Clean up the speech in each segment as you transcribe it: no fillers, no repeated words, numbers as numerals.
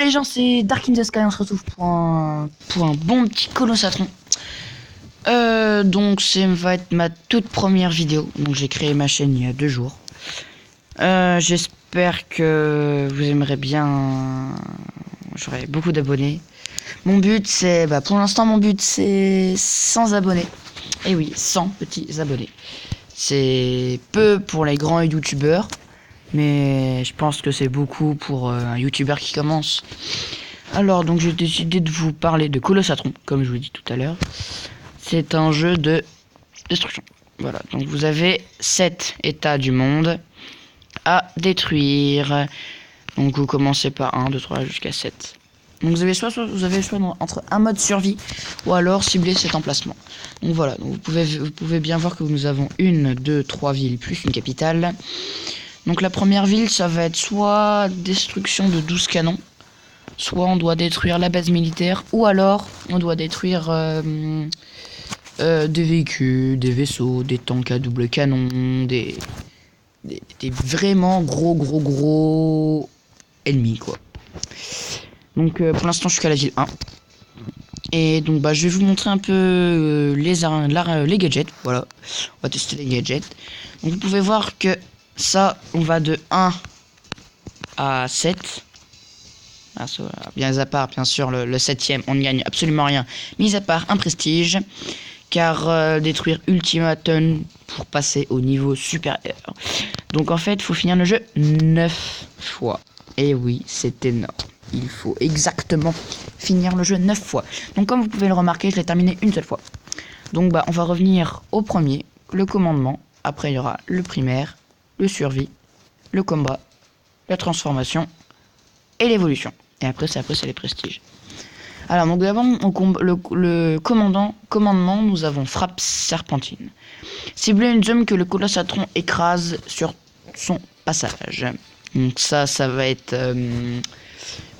les gens, c'est Dark in the Sky, on se retrouve pour un bon petit Colossatron. Donc ça va être ma toute première vidéo, donc j'ai créé ma chaîne il y a 2 jours. J'espère que vous aimerez bien, j'aurai beaucoup d'abonnés. Mon but c'est, pour l'instant mon but c'est 100 abonnés. Et oui, 100 petits abonnés. C'est peu pour les grands youtubeurs, mais je pense que c'est beaucoup pour un youtubeur qui commence. Alors donc j'ai décidé de vous parler de Colossatron, comme je vous l'ai dit tout à l'heure. C'est un jeu de destruction. Voilà, donc vous avez 7 états du monde à détruire. Donc vous commencez par 1, 2, 3 jusqu'à 7. Donc vous avez soit entre un mode survie ou alors cibler cet emplacement. Donc voilà, donc vous pouvez bien voir que nous avons 1, 2, 3 villes plus une capitale. Donc la première ville, ça va être soit destruction de 12 canons, soit on doit détruire la base militaire, ou alors on doit détruire des véhicules, des vaisseaux, des tanks à double canon, des vraiment gros ennemis quoi. Donc pour l'instant je suis qu'à la ville 1. Et donc je vais vous montrer un peu les gadgets. Voilà, on va tester les gadgets. Donc vous pouvez voir que ça, on va de 1 à 7. Bien à part, bien sûr, le 7ème, on ne gagne absolument rien. Mis à part un prestige, car détruire Ultimatum pour passer au niveau supérieur. Donc en fait, il faut finir le jeu 9 fois. Et oui, c'est énorme. Il faut exactement finir le jeu 9 fois. Donc comme vous pouvez le remarquer, je l'ai terminé une seule fois. Donc on va revenir au premier, le commandement. Après, il y aura le primaire, le survie, le combat, la transformation et l'évolution. Et après c'est les prestiges. Alors donc d'abord le commandement, nous avons frappe serpentine. Cibler une zone que le Colossatron écrase sur son passage. Donc ça va être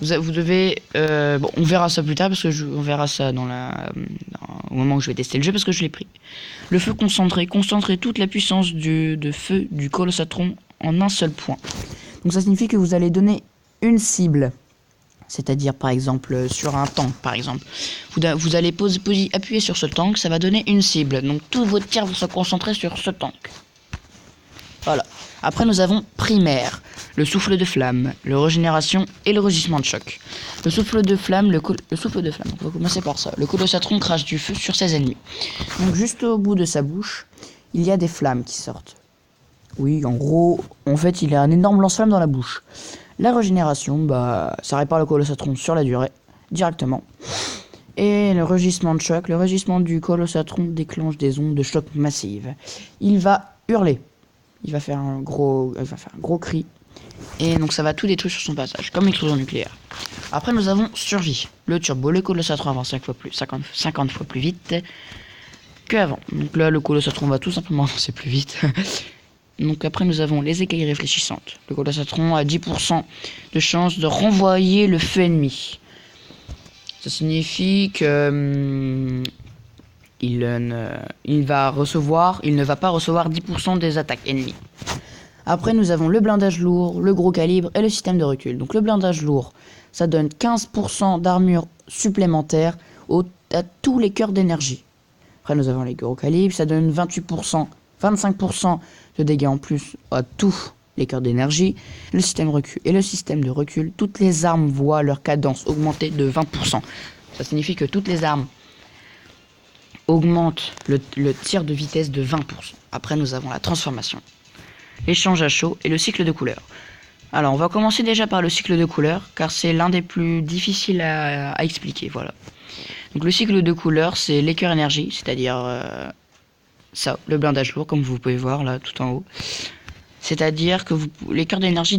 vous devez on verra ça plus tard parce que on verra ça au moment où je vais tester le jeu parce que je l'ai pris. Le feu concentré toute la puissance de feu du Colossatron en un seul point. Donc ça signifie que vous allez donner une cible, c'est-à-dire par exemple sur un tank par exemple. Vous allez appuyer sur ce tank, ça va donner une cible. Donc tous vos tirs vont se concentrer sur ce tank. Voilà. Après nous avons primaire, le souffle de flamme, le régénération et le résistement de choc. Le souffle de flamme, on va commencer par ça. Le Colossatron crache du feu sur ses ennemis. Donc juste au bout de sa bouche, il y a des flammes qui sortent. Oui, en gros, en fait, il a un énorme lance-flamme dans la bouche. La régénération, ça répare le Colossatron sur la durée, directement. Et le rugissement de choc, le rugissement du Colossatron déclenche des ondes de choc massives. Il va hurler. Il va faire un gros cri. Et donc ça va tout détruire sur son passage, comme l'explosion nucléaire. Après nous avons survie. Le turbo, le Colossatron avance 50 fois plus vite qu'avant. Donc là le Colossatron va tout simplement avancer plus vite. Donc après nous avons les écailles réfléchissantes. Le Colossatron a 10% de chance de renvoyer le feu ennemi. Ça signifie que il ne va pas recevoir 10% des attaques ennemies. Après nous avons le blindage lourd, le gros calibre et le système de recul. Donc le blindage lourd, ça donne 15% d'armure supplémentaire à tous les cœurs d'énergie. Après nous avons les gros calibres, ça donne 25% de dégâts en plus à tous les cœurs d'énergie. Le système recul et le système de recul, toutes les armes voient leur cadence augmenter de 20%. Ça signifie que toutes les armes augmentent le tir de vitesse de 20%. Après nous avons la transformation, l'échange à chaud et le cycle de couleurs. Alors on va commencer déjà par le cycle de couleurs car c'est l'un des plus difficiles à expliquer. Voilà. Donc le cycle de couleurs, c'est les cœurs énergie, c'est-à-dire ça, le blindage lourd comme vous pouvez voir là tout en haut. C'est-à-dire que les cœurs d'énergie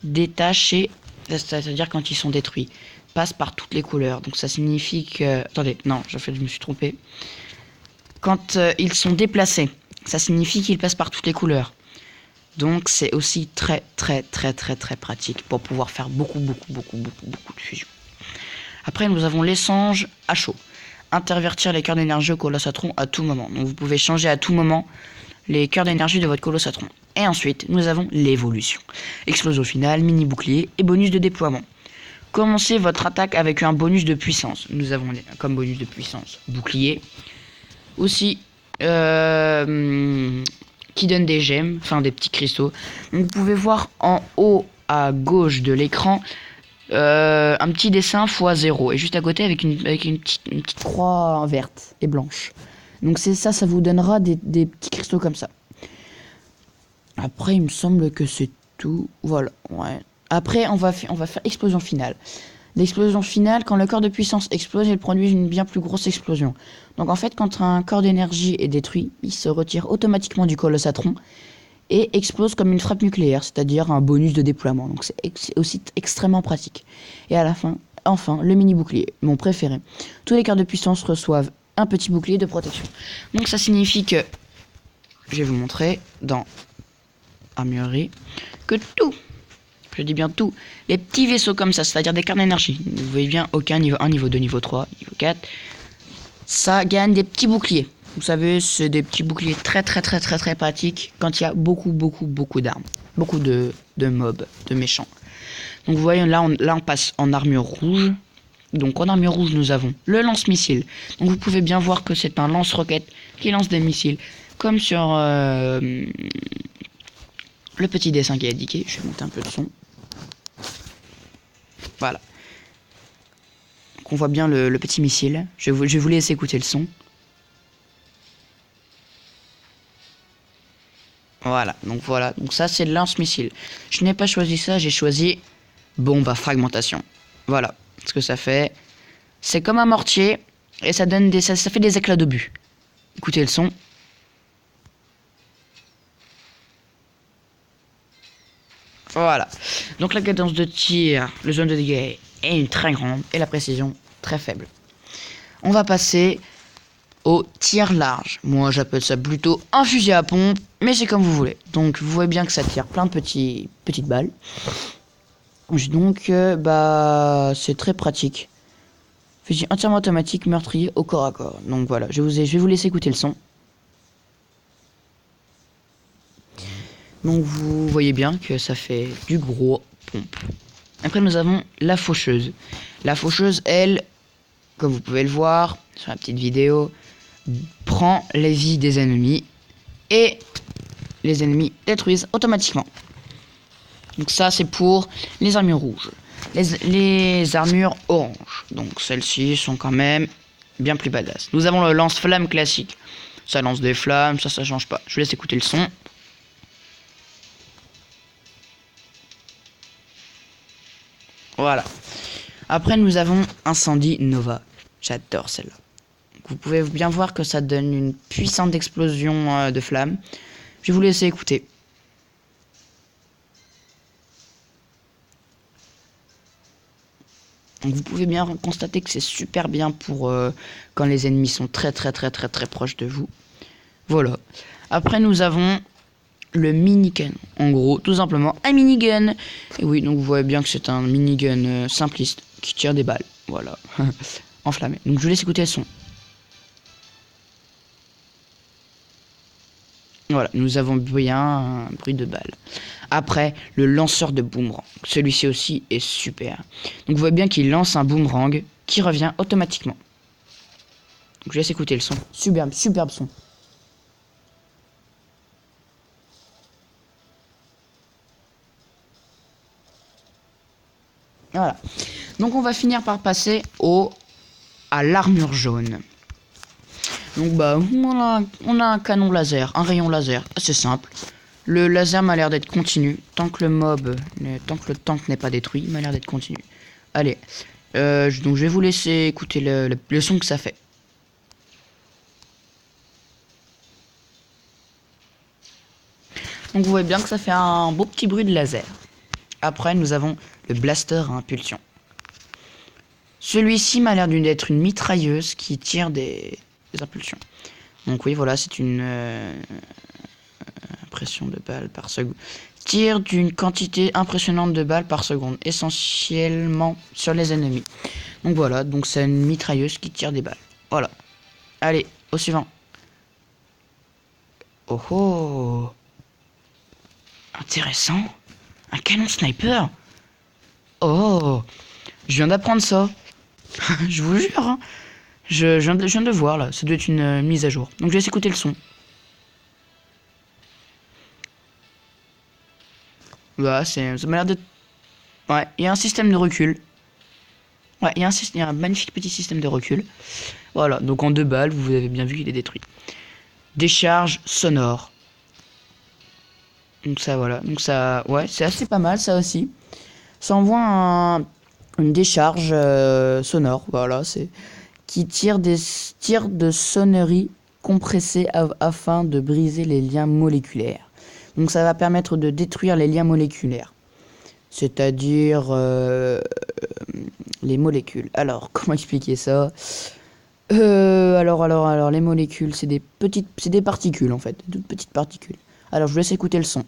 détachés, c'est-à-dire quand ils sont détruits, passent par toutes les couleurs. Donc ça signifie que... Attendez, non, je me suis trompé. Quand ils sont déplacés, ça signifie qu'ils passent par toutes les couleurs. Donc c'est aussi très pratique pour pouvoir faire beaucoup de fusion. Après nous avons l'échange à chaud. Intervertir les cœurs d'énergie au Colossatron à tout moment. Donc vous pouvez changer à tout moment les cœurs d'énergie de votre Colossatron. Et ensuite nous avons l'évolution. Explosion finale, mini bouclier et bonus de déploiement. commencez votre attaque avec un bonus de puissance. Nous avons comme bonus de puissance bouclier. Aussi, qui donne des gemmes, enfin des petits cristaux. Donc, vous pouvez voir en haut à gauche de l'écran un petit dessin x0 et juste à côté avec une petite croix verte et blanche. Donc c'est ça, ça vous donnera des petits cristaux comme ça. Après, il me semble que c'est tout. Voilà, ouais. Après, on va faire explosion finale. L'explosion finale, quand le corps de puissance explose, il produit une bien plus grosse explosion. Donc en fait, quand un corps d'énergie est détruit, il se retire automatiquement du colossatron et explose comme une frappe nucléaire, c'est-à-dire un bonus de déploiement. Donc c'est aussi extrêmement pratique. Et à la fin, enfin, le mini bouclier, mon préféré. Tous les corps de puissance reçoivent un petit bouclier de protection. Donc ça signifie que, je vais vous montrer dans armurerie, que tout, je dis bien tout, les petits vaisseaux comme ça, c'est-à-dire des cartes d'énergie, vous voyez bien, aucun niveau 1, niveau 2, niveau 3, niveau 4, ça gagne des petits boucliers. Vous savez, c'est des petits boucliers très pratiques quand il y a beaucoup d'armes, beaucoup de mobs, de méchants. Donc vous voyez, là on passe en armure rouge. Donc en armure rouge, nous avons le lance-missile. Donc vous pouvez bien voir que c'est un lance-roquette qui lance des missiles, comme sur le petit dessin qui est indiqué. Je vais monter un peu de son. Voilà. Donc on voit bien le petit missile. Je vais vous laisser écouter le son. Voilà. Donc ça c'est le lance-missile. Je n'ai pas choisi ça, j'ai choisi bombe à fragmentation. Voilà ce que ça fait. C'est comme un mortier et ça donne ça fait des éclats d'obus. Écoutez le son. Voilà. Donc la cadence de tir, le zone de dégâts est très grande et la précision très faible. On va passer au tir large. Moi j'appelle ça plutôt un fusil à pompe, mais c'est comme vous voulez. Donc vous voyez bien que ça tire plein de petites balles. Donc c'est très pratique. Fusil entièrement automatique meurtrier au corps à corps. Donc voilà, je vais vous laisser écouter le son. Donc vous voyez bien que ça fait du gros pompe. Après nous avons la faucheuse. La faucheuse, elle, comme vous pouvez le voir sur la petite vidéo, prend les vies des ennemis et les ennemis détruisent automatiquement. Donc ça c'est pour les armures rouges. Les armures oranges, donc celles-ci sont quand même bien plus badass. Nous avons le lance-flamme classique. Ça lance des flammes, ça change pas. Je vous laisse écouter le son. Voilà. Après nous avons Incendie Nova. J'adore celle-là. Vous pouvez bien voir que ça donne une puissante explosion de flammes. Je vais vous laisser écouter. Donc vous pouvez bien constater que c'est super bien pour quand les ennemis sont très proches de vous. Voilà. Après nous avons le minigun. En gros, tout simplement un minigun. Et oui, donc vous voyez bien que c'est un minigun simpliste qui tire des balles. Voilà. Enflammé. Donc je vous laisse écouter le son. Voilà, nous avons bien un bruit de balle. Après, le lanceur de boomerang. Celui-ci aussi est super. Donc vous voyez bien qu'il lance un boomerang qui revient automatiquement. Donc je laisse écouter le son. Superbe son. Voilà. Donc on va finir par passer à l'armure jaune. Donc on a un canon laser, un rayon laser, assez simple. Le laser m'a l'air d'être continu. Tant que le tank n'est pas détruit, il m'a l'air d'être continu. Allez, donc je vais vous laisser écouter le son que ça fait. Donc vous voyez bien que ça fait un beau petit bruit de laser. Après nous avons le blaster à impulsion. Celui-ci m'a l'air d'être une mitrailleuse qui tire des impulsions. Donc oui, voilà, c'est une impression de balles par seconde. Tire d'une quantité impressionnante de balles par seconde, essentiellement sur les ennemis. Donc voilà, donc c'est une mitrailleuse qui tire des balles. Voilà. Allez, au suivant. Oh oh, intéressant. Un canon sniper. Oh, Je viens d'apprendre ça. Je vous jure. Hein. Je viens de le voir là. Ça doit être une mise à jour. Donc je laisse écouter le son. Voilà, ça m'a l'air d'être... Ouais, il y a un système de recul. Ouais, il y a un magnifique petit système de recul. Voilà, donc en 2 balles, vous avez bien vu qu'il est détruit. Décharge sonore. Donc ça, voilà. Donc ça, ouais, c'est assez pas mal ça aussi. Ça envoie une décharge sonore, voilà, c'est qui tire de sonneries compressées afin de briser les liens moléculaires. Donc ça va permettre de détruire les liens moléculaires, c'est-à-dire les molécules. Alors, comment expliquer ça? Alors, les molécules, c'est des particules en fait, de toutes petites particules. Alors, je vous laisse écouter le son.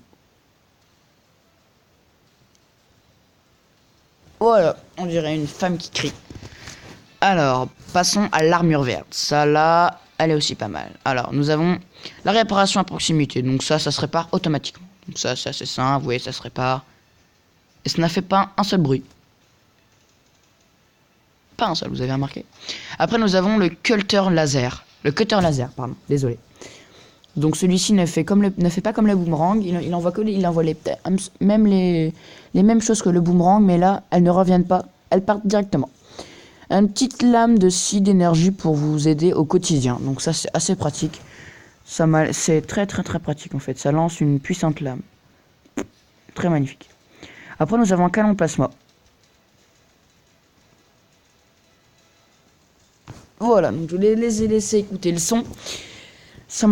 Voilà, on dirait une femme qui crie. Alors, passons à l'armure verte. Ça, là, elle est aussi pas mal. Alors, nous avons la réparation à proximité. Donc ça se répare automatiquement. Donc ça, c'est assez simple. Vous voyez, ça se répare. Et ça n'a fait pas un seul bruit. Pas un seul, vous avez remarqué. Après, nous avons le cutter laser. Le cutter laser, pardon. Désolé. Donc celui-ci ne fait pas comme le boomerang. Il envoie même les mêmes choses que le boomerang, mais là, elles ne reviennent pas. Elles partent directement. Une petite lame de scie d'énergie pour vous aider au quotidien. Donc ça, c'est assez pratique. C'est très pratique en fait. Ça lance une puissante lame. Très magnifique. Après, nous avons un canon plasma. Voilà, donc je les ai laissés écouter le son. C'est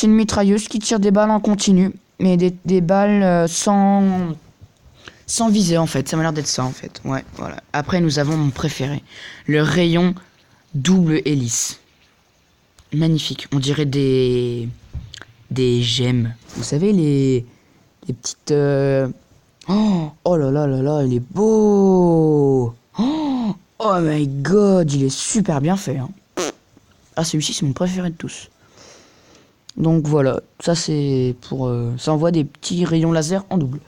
une mitrailleuse qui tire des balles en continu. Mais des balles sans viser en fait. Ça m'a l'air d'être ça en fait. Ouais, voilà. Après, nous avons mon préféré. Le rayon double hélice. Magnifique. On dirait des gemmes. Vous savez, les petites... Oh là là là là, il est beau. Oh my god, il est super bien fait. Hein. Ah, celui-ci, c'est mon préféré de tous. Donc voilà, ça c'est pour... ça envoie des petits rayons laser en double.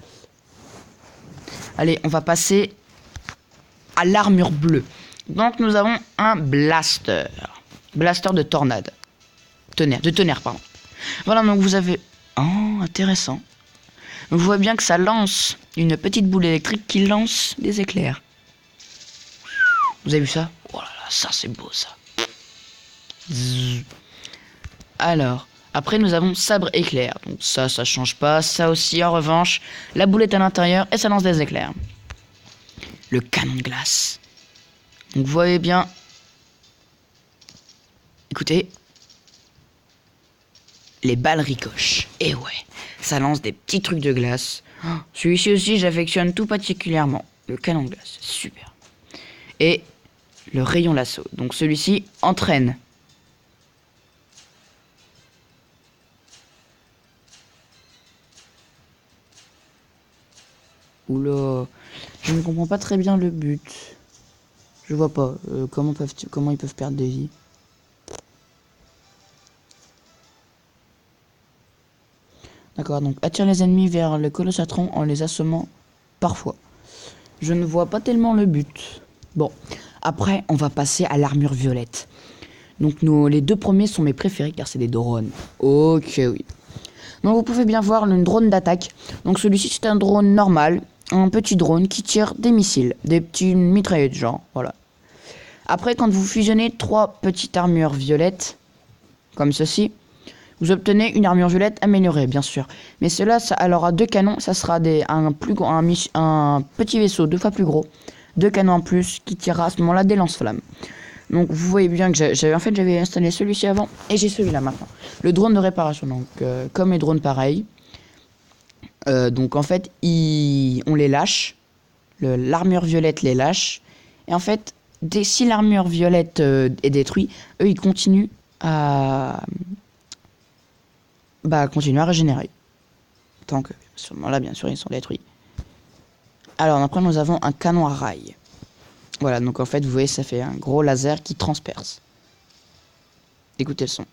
Allez, on va passer à l'armure bleue. Donc nous avons un blaster. Blaster de tornade. De tonnerre, pardon. Voilà, donc vous avez... Oh, intéressant. Donc vous voyez bien que ça lance une petite boule électrique qui lance des éclairs. Vous avez vu ça? Oh là là, ça c'est beau ça. Zzz. Alors, après nous avons sabre éclair. Donc ça change pas. Ça aussi, en revanche, la boule est à l'intérieur et ça lance des éclairs. Le canon de glace. Donc vous voyez bien. Écoutez. Les balles ricochent. Et ouais, ça lance des petits trucs de glace. Oh, celui-ci aussi, j'affectionne tout particulièrement. Le canon de glace, c'est super. Et le rayon lasso. Donc celui-ci entraîne. Oula, je ne comprends pas très bien le but. Je vois pas comment ils peuvent perdre des vies. D'accord, donc attire les ennemis vers le colossatron en les assommant parfois. Je ne vois pas tellement le but. Bon, après on va passer à l'armure violette. Donc les 2 premiers sont mes préférés car c'est des drones. Ok, oui. Donc vous pouvez bien voir le drone d'attaque. Donc celui-ci c'est un drone normal. Un petit drone qui tire des missiles. Des petits mitraillettes genre, voilà. Après quand vous fusionnez 3 petites armures violettes, comme ceci, vous obtenez une armure violette améliorée, bien sûr. Mais cela, elle aura 2 canons, ça sera un petit vaisseau 2 fois plus gros. 2 canons en plus qui tirera à ce moment-là des lance-flammes. Donc vous voyez bien que j'avais installé celui-ci avant et j'ai celui-là maintenant. Le drone de réparation, donc comme les drones pareils. Donc en fait, on les lâche. L'armure violette les lâche. Et en fait, si l'armure violette est détruite, eux ils continuent à régénérer. Tant que, là bien sûr, ils sont détruits. Alors après, nous avons un canon à rail. Voilà, donc en fait, vous voyez, ça fait un gros laser qui transperce. Écoutez le son.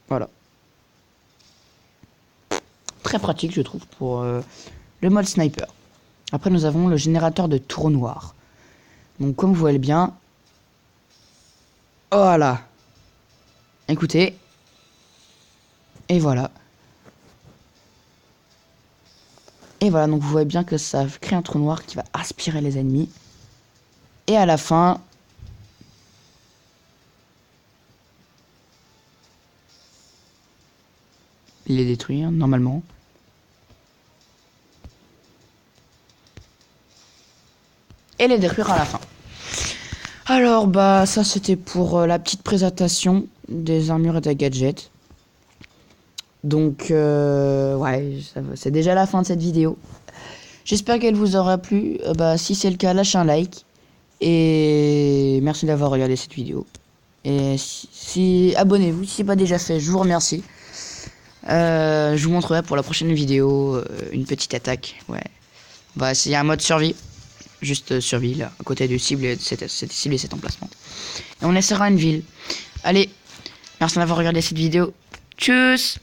Voilà. Très pratique, je trouve, pour le mode sniper. Après, nous avons le générateur de trous noirs. Donc, comme vous voyez bien... Voilà. Écoutez. Et voilà. Et voilà, donc vous voyez bien que ça crée un trou noir qui va aspirer les ennemis. Et à la fin... il les détruit, hein, normalement. Et les détruire à la fin. Alors, bah, ça c'était pour la petite présentation des armures et des gadgets. Donc, ouais, c'est déjà la fin de cette vidéo. J'espère qu'elle vous aura plu. Bah, si c'est le cas, lâchez un like. Et merci d'avoir regardé cette vidéo. Et si abonnez-vous, si c'est pas déjà fait, je vous remercie. Je vous montrerai pour la prochaine vidéo une petite attaque. Ouais, on va essayer un mode survie. Juste survie là, à côté du cible et cette cible et cet emplacement. Et on essaiera une ville. Allez, merci d'avoir regardé cette vidéo. Tchuss!